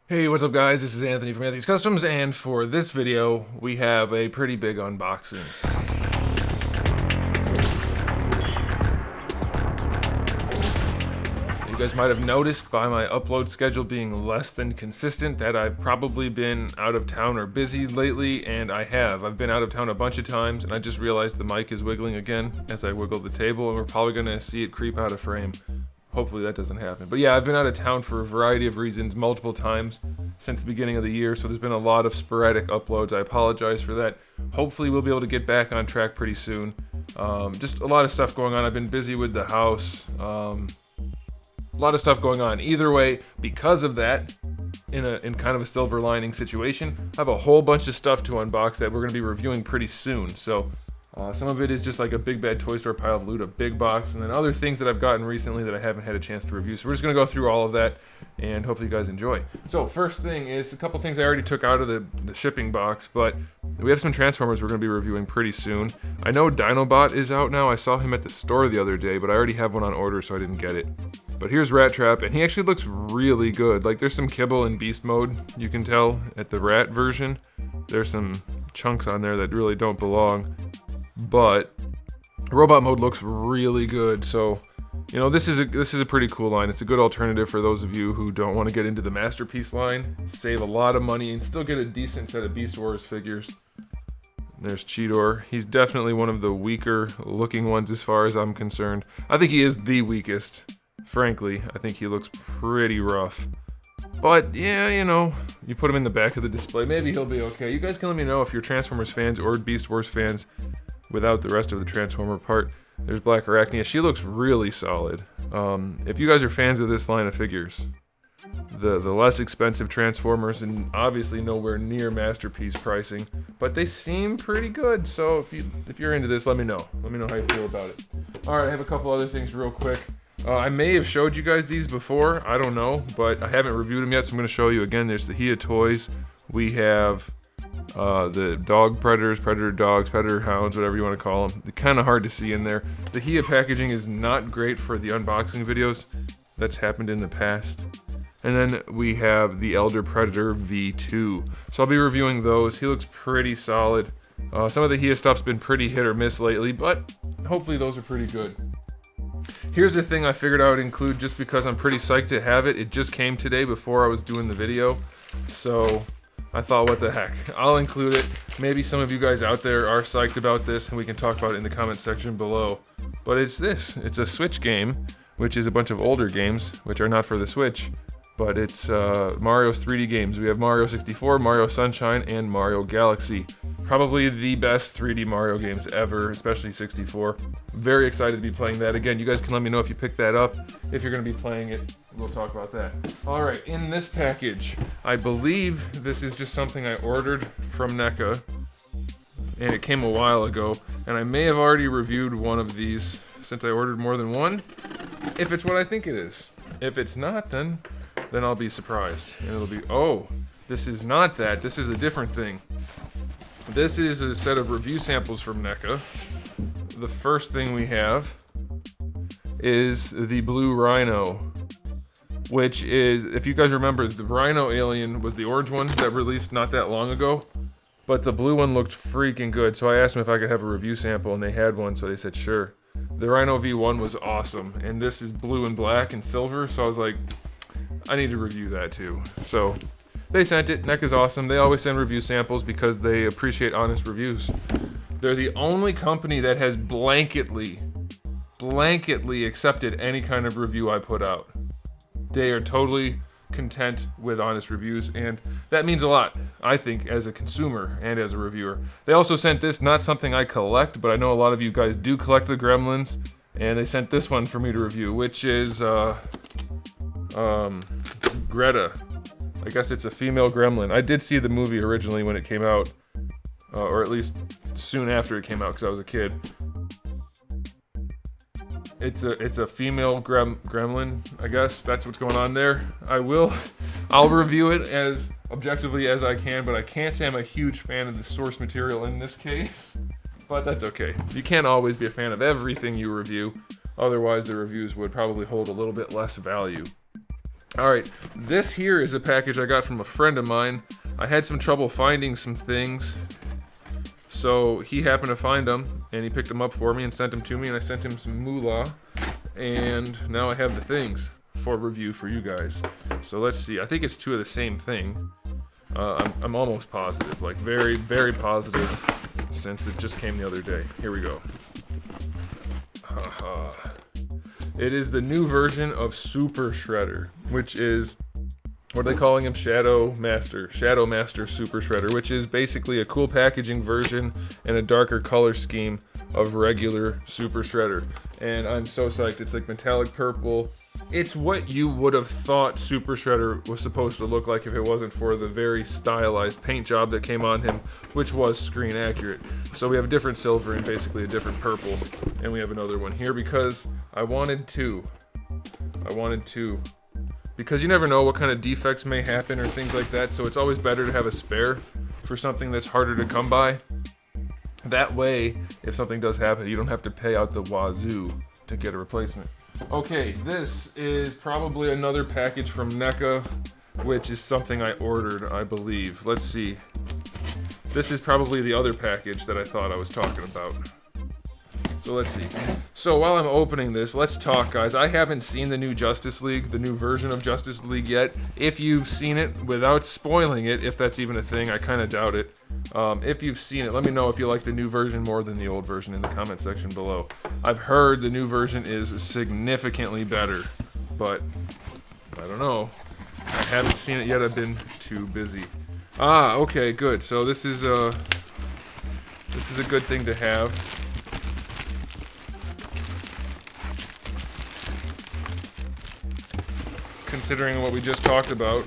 Hey, what's up guys? This is Anthony from Anthony's Customs, and for this video, we have a pretty big unboxing. You guys might have noticed by my upload schedule being less than consistent that I've probably been out of town or busy lately, and I have. I've been out of town a bunch of times, and I just realized the mic is wiggling again as I wiggle the table, and we're probably gonna see it creep out of frame. Hopefully that doesn't happen. But yeah, I've been out of town for a variety of reasons multiple times since the beginning of the year, so there's been a lot of sporadic uploads. I apologize for that. Hopefully we'll be able to get back on track pretty soon. Just a lot of stuff going on. I've been busy with the house. A lot of stuff going on. Either way, because of that, in kind of a silver lining situation, I have a whole bunch of stuff to unbox that we're going to be reviewing pretty soon. So some of it is just like a big bad toy store pile of loot, a big box, and then other things that I've gotten recently that I haven't had a chance to review. So we're just going to go through all of that, and hopefully you guys enjoy. So first thing is a couple things I already took out of the shipping box, but we have some Transformers we're going to be reviewing pretty soon. I know Dinobot is out now. I saw him at the store the other day, but I already have one on order, so I didn't get it. But here's Rat Trap, and he actually looks really good. Like, there's some kibble in beast mode, you can tell, at the rat version. There's some chunks on there that really don't belong. But robot mode looks really good, so you know, this is a pretty cool line. It's a good alternative for those of you who don't want to get into the Masterpiece line, save a lot of money, and still get a decent set of Beast Wars figures. There's Cheetor. He's definitely one of the weaker looking ones as far as I'm concerned. I think he is the weakest. Frankly, I think he looks pretty rough. But yeah, you know, you put him in the back of the display, maybe he'll be okay. You guys can let me know if you're Transformers fans or Beast Wars fans without the rest of the Transformer part. There's Black Arachnia. She looks really solid. If you guys are fans of this line of figures, the less expensive Transformers, and obviously nowhere near Masterpiece pricing, but they seem pretty good. So if you're into this, let me know. Let me know how you feel about it. All right, I have a couple other things real quick. I may have showed you guys these before, I don't know, but I haven't reviewed them yet, so I'm going to show you again. There's the HIA toys. We have the dog predators, predator dogs, predator hounds, whatever you want to call them. They're kind of hard to see in there. The HIA packaging is not great for the unboxing videos. That's happened in the past. And then we have the Elder Predator V2. So I'll be reviewing those. He looks pretty solid. Some of the HIA stuff's been pretty hit or miss lately, but hopefully those are pretty good. Here's the thing I figured I would include just because I'm pretty psyched to have it. It just came today before I was doing the video, so I thought, what the heck, I'll include it. Maybe some of you guys out there are psyched about this, and we can talk about it in the comment section below. But it's this. It's a Switch game, which is a bunch of older games, which are not for the Switch, but it's Mario's 3D games. We have Mario 64, Mario Sunshine, and Mario Galaxy. Probably the best 3D Mario games ever, especially 64. Very excited to be playing that. Again, you guys can let me know if you picked that up, if you're going to be playing it. We'll talk about that. Alright, in this package, I believe this is just something I ordered from NECA, and it came a while ago, and I may have already reviewed one of these since I ordered more than one, if it's what I think it is. If it's not, then I'll be surprised. And it'll be, oh, this is not that. This is a different thing. This is a set of review samples from NECA. The first thing we have is the Blue Rhino, which is, if you guys remember, the Rhino Alien was the orange one that released not that long ago, but the blue one looked freaking good, so I asked them if I could have a review sample, and they had one, so they said sure. The Rhino V1 was awesome, and this is blue and black and silver, so I was like, I need to review that too. So they sent it. NECA's awesome. They always send review samples because they appreciate honest reviews. They're the only company that has blanketly accepted any kind of review I put out. They are totally content with honest reviews, and that means a lot, I think, as a consumer and as a reviewer. They also sent this, not something I collect, but I know a lot of you guys do collect the Gremlins, and they sent this one for me to review, which is Greta. I guess it's a female gremlin. I did see the movie originally when it came out, or at least soon after it came out because I was a kid. It's a female gremlin, I guess. That's what's going on there. I'll review it as objectively as I can, but I can't say I'm a huge fan of the source material in this case. But that's okay. You can't always be a fan of everything you review. Otherwise, the reviews would probably hold a little bit less value. Alright, this here is a package I got from a friend of mine. I had some trouble finding some things, so he happened to find them, and he picked them up for me and sent them to me, and I sent him some moolah, and now I have the things for review for you guys. So let's see, I think it's two of the same thing. I'm almost positive, like very, very positive, since it just came the other day. Here we go. It is the new version of Super Shredder, which is, what are they calling him? Shadow Master Super Shredder, which is basically a cool packaging version and a darker color scheme of regular Super Shredder. And I'm so psyched. It's like metallic purple. It's what you would have thought Super Shredder was supposed to look like if it wasn't for the very stylized paint job that came on him, which was screen accurate. So we have a different silver and basically a different purple, and we have another one here because I wanted two. Because you never know what kind of defects may happen or things like that, so it's always better to have a spare for something that's harder to come by. That way, if something does happen, you don't have to pay out the wazoo to get a replacement. Okay, this is probably another package from NECA, which is something I ordered, I believe. Let's see. This is probably the other package that I thought I was talking about. So let's see. So while I'm opening this, let's talk, guys. I haven't seen the new Justice League, the new version of Justice League yet. If you've seen it, without spoiling it, if that's even a thing, I kind of doubt it. If you've seen it, let me know if you like the new version more than the old version in the comment section below. I've heard the new version is significantly better, but I don't know. I haven't seen it yet. I've been too busy. Ah, okay, good. So this is a good thing to have. Considering what we just talked about.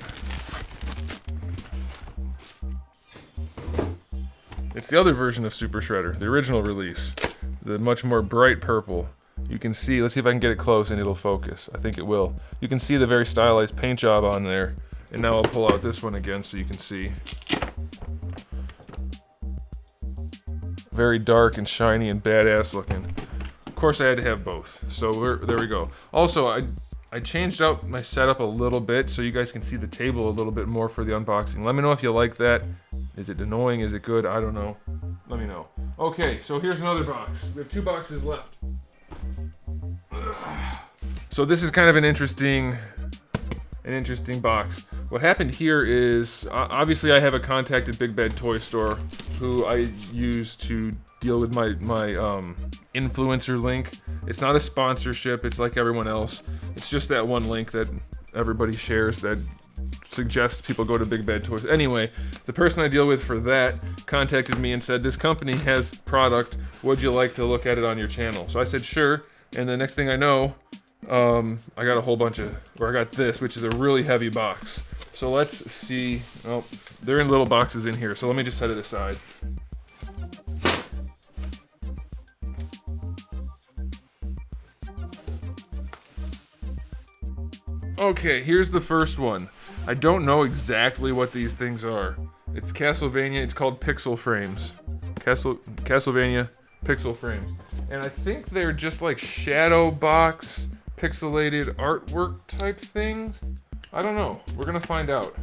It's the other version of Super Shredder, the original release. The much more bright purple. You can see, let's see if I can get it close and it'll focus. I think it will. You can see the very stylized paint job on there. And now I'll pull out this one again so you can see. Very dark and shiny and badass looking. Of course I had to have both. So there we go. Also, I changed out my setup a little bit so you guys can see the table a little bit more for the unboxing. Let me know if you like that. Is it annoying? Is it good? I don't know. Let me know. Okay, so here's another box. We have 2 boxes left. So this is kind of an interesting box. What happened here is, obviously I have a contact at Big Bad Toy Store who I use to deal with my influencer link. It's not a sponsorship, it's like everyone else. It's just that one link that everybody shares that suggests people go to Big Bad Toys. Anyway, the person I deal with for that contacted me and said, this company has product, would you like to look at it on your channel? So I said, sure, and the next thing I know, I got a whole bunch of, or I got this, which is a really heavy box. So let's see, oh, they're in little boxes in here, so let me just set it aside. Okay, here's the first one. I don't know exactly what these things are. It's Castlevania, it's called Pixel Frames. Castlevania Pixel Frames. And I think they're just like shadow box, pixelated artwork type things. I don't know, we're gonna find out.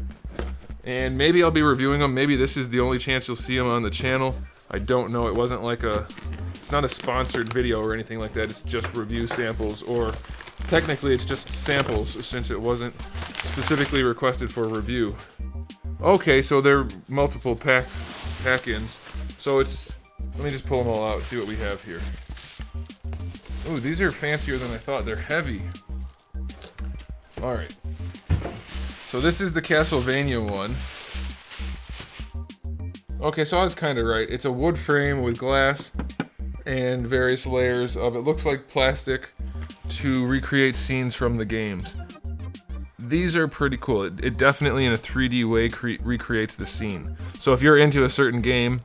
And maybe I'll be reviewing them, maybe this is the only chance you'll see them on the channel. I don't know, it wasn't like it's not a sponsored video or anything like that, it's just review samples, or technically it's just samples since it wasn't specifically requested for review. Okay, so they're multiple pack-ins. So let me just pull them all out and see what we have here. Ooh, these are fancier than I thought, they're heavy. Alright. So this is the Castlevania one. Okay, so I was kind of right. It's a wood frame with glass and various layers of, it looks like plastic, to recreate scenes from the games. These are pretty cool. It definitely in a 3D way recreates the scene. So if you're into a certain game,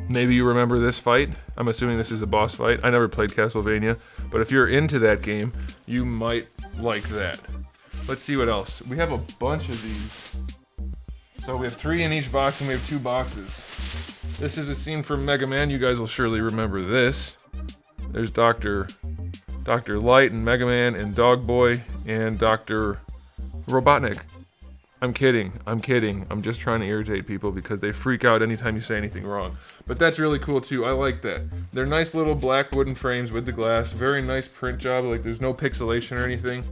maybe you remember this fight. I'm assuming this is a boss fight. I never played Castlevania, but if you're into that game, you might like that. Let's see what else. We have a bunch of these. So we have 3 in each box and we have 2 boxes. This is a scene from Mega Man. You guys will surely remember this. There's Dr. Light and Mega Man and Dog Boy and Dr. Robotnik. I'm kidding. I'm just trying to irritate people because they freak out anytime you say anything wrong. But that's really cool too. I like that. They're nice little black wooden frames with the glass. Very nice print job. Like there's no pixelation or anything.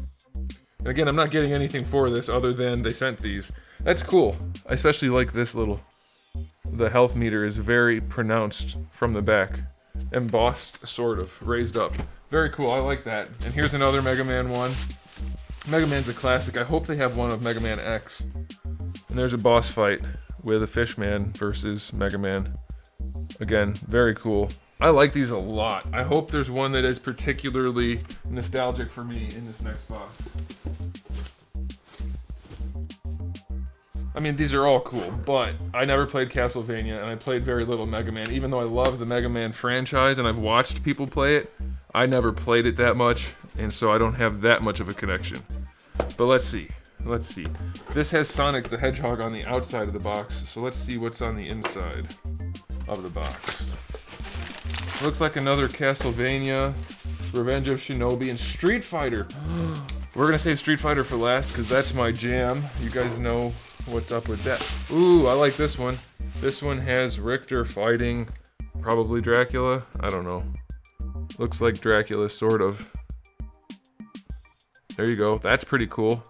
And again, I'm not getting anything for this other than they sent these. That's cool. I especially like this little. The health meter is very pronounced from the back. Embossed, sort of. Raised up. Very cool. I like that. And here's another Mega Man one. Mega Man's a classic. I hope they have one of Mega Man X. And there's a boss fight with a Fishman versus Mega Man. Again, very cool. I like these a lot. I hope there's one that is particularly nostalgic for me in this next box. I mean, these are all cool, but I never played Castlevania, and I played very little Mega Man. Even though I love the Mega Man franchise, and I've watched people play it, I never played it that much, and so I don't have that much of a connection. But let's see. Let's see. This has Sonic the Hedgehog on the outside of the box, so let's see what's on the inside of the box. Looks like another Castlevania, Revenge of Shinobi, and Street Fighter. We're gonna save Street Fighter for last, because that's my jam. You guys know what's up with that. Ooh, I like this one. This one has Richter fighting probably Dracula. I don't know. Looks like Dracula, sort of. There you go. That's pretty cool.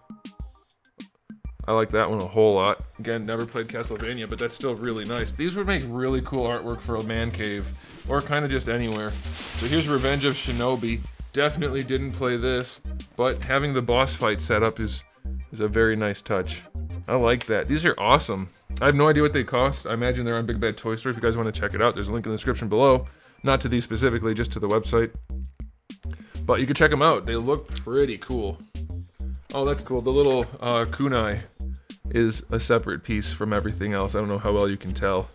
I like that one a whole lot. Again, never played Castlevania, but that's still really nice. These would make really cool artwork for a man cave, or kind of just anywhere. So here's Revenge of Shinobi. Definitely didn't play this, but having the boss fight set up is a very nice touch. I like that. These are awesome. I have no idea what they cost. I imagine they're on Big Bad Toy Store. If you guys want to check it out, there's a link in the description below. Not to these specifically, just to the website. But you can check them out. They look pretty cool. Oh, that's cool. The little kunai is a separate piece from everything else. I don't know how well you can tell.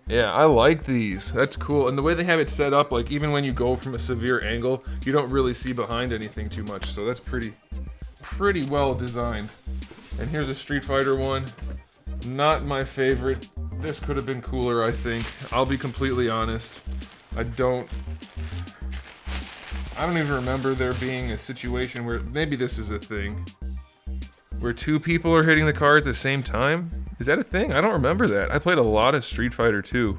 Yeah, I like these. That's cool. And the way they have it set up, like even when you go from a severe angle, you don't really see behind anything too much. So that's pretty well designed. And here's a Street Fighter one. Not my favorite. This could have been cooler, I think. I'll be completely honest. I don't even remember there being a situation where, maybe this is a thing, where two people are hitting the car at the same time? Is that a thing? I don't remember that. I played a lot of Street Fighter 2.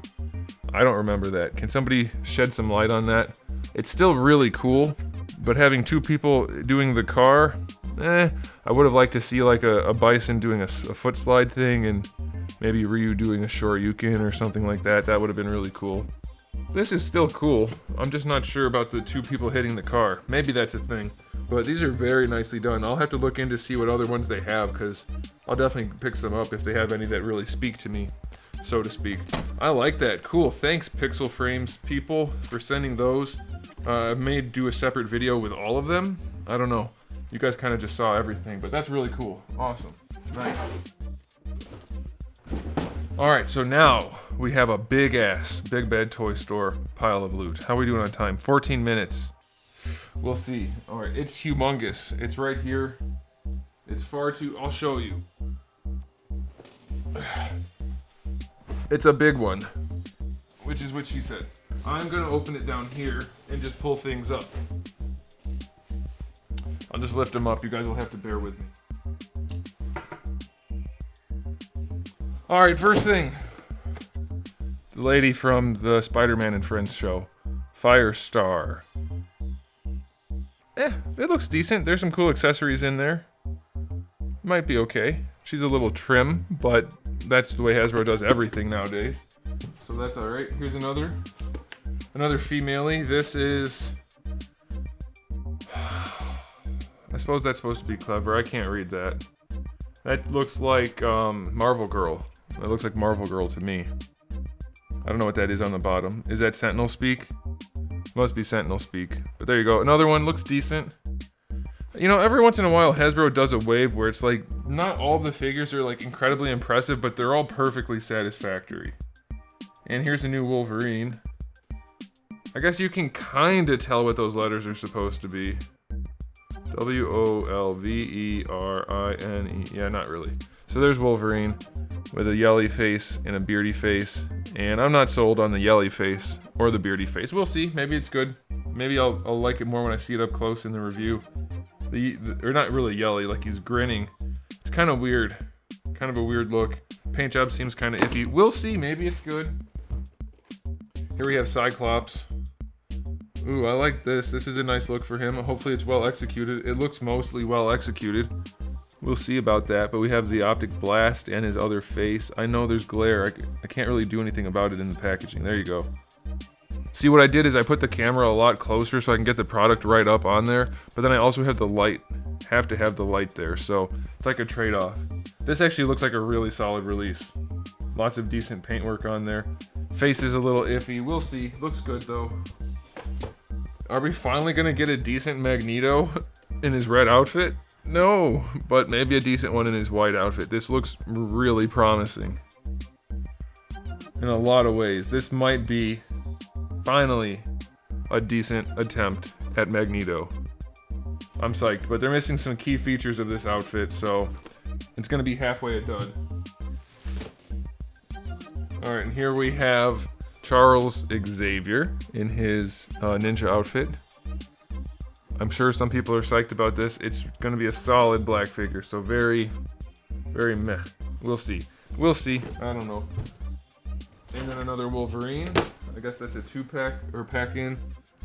I don't remember that. Can somebody shed some light on that? It's still really cool, but having two people doing the car, I would have liked to see like a Bison doing a foot slide thing, and maybe Ryu doing a Shoryuken or something like that. That would have been really cool. This is still cool. I'm just not sure about the two people hitting the car. Maybe that's a thing. But these are very nicely done. I'll have to look in to see what other ones they have, because I'll definitely pick some up if they have any that really speak to me, so to speak. I like that. Cool. Thanks, Pixel Frames people, for sending those. I may do a separate video with all of them. I don't know. You guys kind of just saw everything, but that's really cool. Awesome. Nice. Alright, so now we have a big Bad Toy Store pile of loot. How are we doing on time? 14 minutes. We'll see. Alright, it's humongous. It's right here. It's far too... I'll show you. It's a big one. Which is what she said. I'm gonna open it down here and just pull things up. I'll just lift them up. You guys will have to bear with me. Alright, first thing. The lady from the Spider-Man and Friends show. Firestar. It looks decent. There's some cool accessories in there. Might be okay. She's a little trim, but that's the way Hasbro does everything nowadays. So that's alright. Here's another female-y. This is... I suppose that's supposed to be clever. I can't read that. That looks like Marvel Girl. It looks like Marvel Girl to me. I don't know what that is on the bottom. Is that Sentinel speak? Must be Sentinel speak. But there you go. Another one looks decent. You know, every once in a while Hasbro does a wave where it's like, not all the figures are like incredibly impressive, but they're all perfectly satisfactory. And here's a new Wolverine. I guess you can kinda tell what those letters are supposed to be. W-O-L-V-E-R-I-N-E. Yeah, not really. So there's Wolverine with a yelly face and a beardy face. And I'm not sold on the yelly face or the beardy face. We'll see. Maybe it's good. Maybe I'll like it more when I see it up close in the review. Or not really yelly, like he's grinning. It's kind of weird. Kind of a weird look. Paint job seems kind of iffy. We'll see, maybe it's good. Here we have Cyclops. Ooh, I like this. This is a nice look for him. Hopefully it's well executed. It looks mostly well executed. We'll see about that, but we have the optic blast and his other face. I know there's glare. I can't really do anything about it in the packaging. There you go. See, what I did is I put the camera a lot closer so I can get the product right up on there, but then I also have the light. Have to have the light there, so it's like a trade-off. This actually looks like a really solid release. Lots of decent paintwork on there. Face is a little iffy. We'll see. Looks good, though. Are we finally gonna get a decent Magneto in his red outfit? No, but maybe a decent one in his white outfit. This looks really promising. In a lot of ways. This might be, finally, a decent attempt at Magneto. I'm psyched, but they're missing some key features of this outfit, so it's gonna be halfway a dud. Alright, and here we have Charles Xavier in his ninja outfit. I'm sure some people are psyched about this. It's going to be a solid black figure, so very, very meh. We'll see. We'll see. I don't know. And then another Wolverine. I guess that's a 2-pack or pack-in.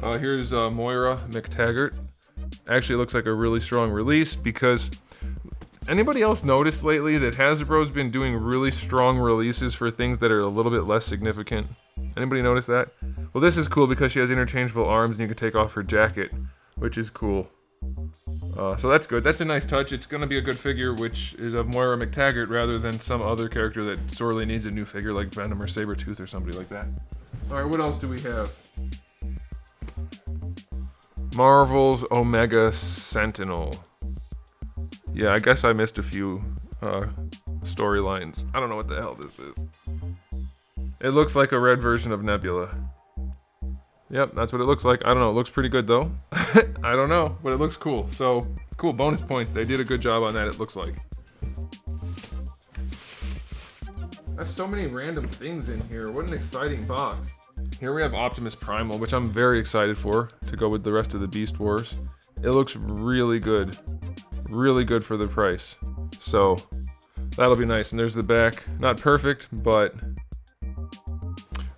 Here's Moira McTaggart. Actually looks like a really strong release because anybody else noticed lately that Hasbro's been doing really strong releases for things that are a little bit less significant? Anybody notice that? Well, this is cool because she has interchangeable arms and you can take off her jacket, which is cool. So that's good. That's a nice touch. It's going to be a good figure, which is of Moira McTaggart rather than some other character that sorely needs a new figure like Venom or Sabretooth or somebody like that. Alright, what else do we have? Marvel's Omega Sentinel. Yeah, I guess I missed a few storylines. I don't know what the hell this is. It looks like a red version of Nebula. Yep, that's what it looks like. I don't know. It looks pretty good, though. I don't know, but it looks cool. So, cool. Bonus points. They did a good job on that, it looks like. I have so many random things in here. What an exciting box. Here we have Optimus Primal, which I'm very excited for, to go with the rest of the Beast Wars. It looks really good. Really good for the price. So, that'll be nice. And there's the back. Not perfect, but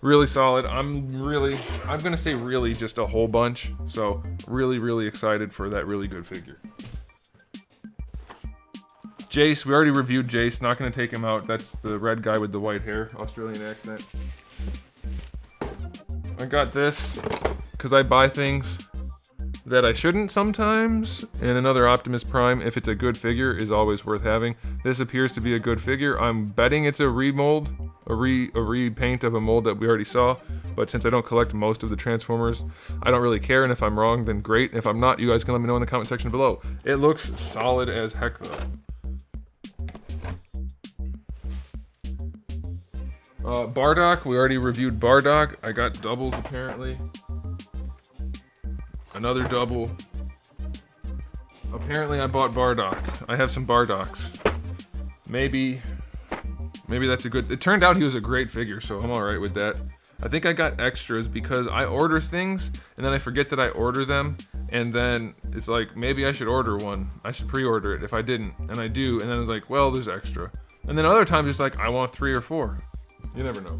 really solid. I'm gonna say really just a whole bunch. So really, really excited for that really good figure. Jace, we already reviewed Jace. Not gonna take him out. That's the red guy with the white hair, Australian accent. I got this because I buy things that I shouldn't sometimes, and another Optimus Prime, if it's a good figure, is always worth having. This appears to be a good figure. I'm betting it's a remold, a repaint of a mold that we already saw, but since I don't collect most of the Transformers, I don't really care, and if I'm wrong, then great. If I'm not, you guys can let me know in the comment section below. It looks solid as heck, though. Bardock, we already reviewed Bardock. I got doubles, apparently. Another double. Apparently I bought Bardock. I have some Bardocks. Maybe that's a good... It turned out he was a great figure, so I'm alright with that. I think I got extras because I order things, and then I forget that I order them, and then it's like, maybe I should order one. I should pre-order it if I didn't, and I do, and then it's like, well, there's extra. And then other times it's like, I want 3 or 4. You never know.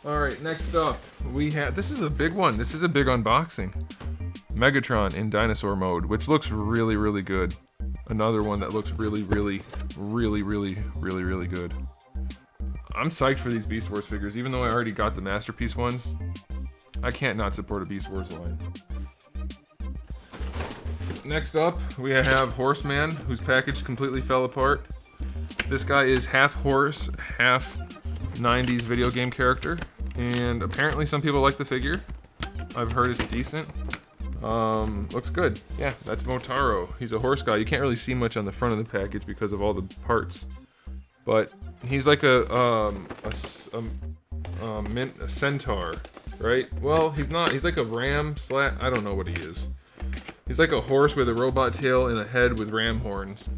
Alright, next up, we have... This is a big one. This is a big unboxing. Megatron in dinosaur mode, which looks really, really good. Another one that looks really, really, really, really, really, really good. I'm psyched for these Beast Wars figures, even though I already got the Masterpiece ones. I can't not support a Beast Wars line. Next up, we have Horseman, whose package completely fell apart. This guy is half horse, half 90s video game character, and apparently some people like the figure. I've heard it's decent. Looks good. Yeah, that's Motaro. He's a horse guy. You can't really see much on the front of the package because of all the parts. But he's like a centaur, right? Well, he's not. He's like a ram I don't know what he is. He's like a horse with a robot tail and a head with ram horns.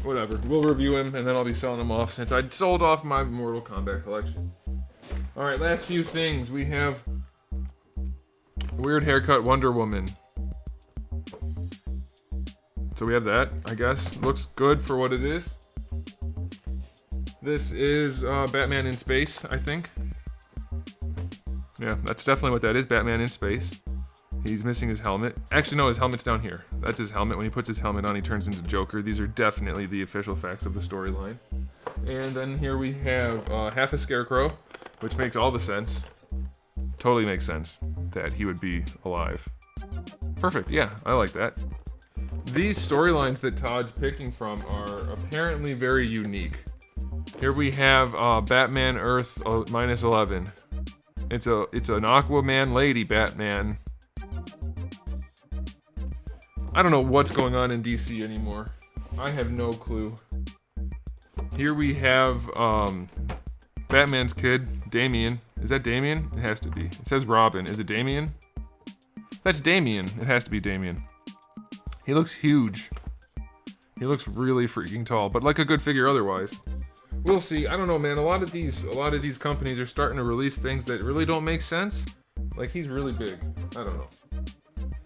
Whatever. We'll review him and then I'll be selling him off since I sold off my Mortal Kombat collection. Alright, last few things. We have Weird haircut Wonder Woman. So we have that, I guess. Looks good for what it is. This is Batman in space, I think. Yeah, that's definitely what that is, Batman in space. He's missing his helmet. Actually, no, his helmet's down here. That's his helmet. When he puts his helmet on, he turns into Joker. These are definitely the official facts of the storyline. And then here we have half a Scarecrow, which makes all the sense. Totally makes sense that he would be alive. Perfect, yeah, I like that. These storylines that Todd's picking from are apparently very unique. Here we have Batman Earth -11. It's an Aquaman lady Batman. I don't know what's going on in DC anymore. I have no clue. Here we have Batman's kid, Damian. Is that Damian? It has to be. It says Robin. Is it Damian? That's Damian. It has to be Damian. He looks huge. He looks really freaking tall, but like a good figure otherwise. We'll see. I don't know, man. A lot of these companies are starting to release things that really don't make sense. Like, he's really big. I don't know.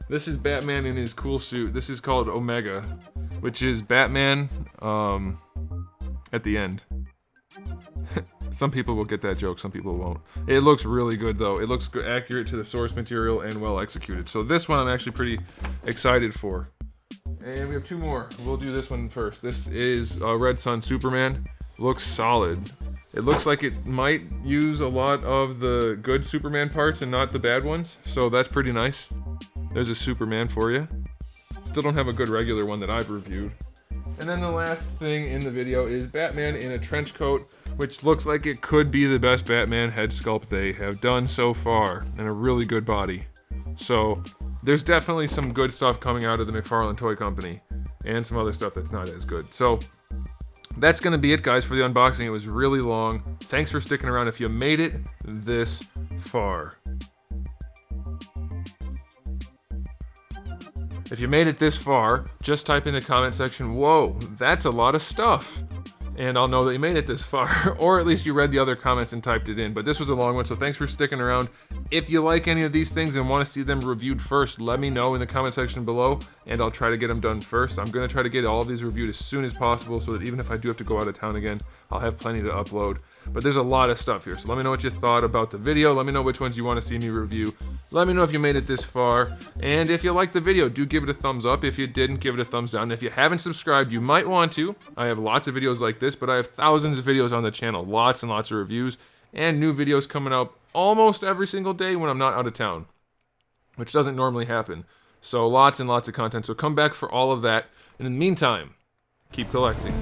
This is Batman in his cool suit. This is called Omega, which is Batman at the end. Some people will get that joke, some people won't. It looks really good, though. It looks accurate to the source material and well executed. So this one I'm actually pretty excited for. And we have two more. We'll do this one first. This is Red Sun Superman. Looks solid. It looks like it might use a lot of the good Superman parts and not the bad ones. So that's pretty nice. There's a Superman for you. Still don't have a good regular one that I've reviewed. And then the last thing in the video is Batman in a trench coat, which looks like it could be the best Batman head sculpt they have done so far, and a really good body. So there's definitely some good stuff coming out of the McFarlane Toy Company, and some other stuff that's not as good. So that's going to be it, guys, for the unboxing. It was really long. Thanks for sticking around if you made it this far. If you made it this far, just type in the comment section, "Whoa, that's a lot of stuff." And I'll know that you made it this far, or at least you read the other comments and typed it in. But this was a long one, so thanks for sticking around. If you like any of these things and want to see them reviewed first, let me know in the comment section below, and I'll try to get them done first. I'm going to try to get all of these reviewed as soon as possible, so that even if I do have to go out of town again, I'll have plenty to upload. But there's a lot of stuff here, so let me know what you thought about the video. Let me know which ones you want to see me review. Let me know if you made it this far, and if you liked the video, do give it a thumbs up. If you didn't, give it a thumbs down. And if you haven't subscribed, you might want to. I have lots of videos like this, but I have thousands of videos on the channel, lots and lots of reviews, and new videos coming out almost every single day when I'm not out of town, which doesn't normally happen. So lots and lots of content, so come back for all of that. And in the meantime, keep collecting.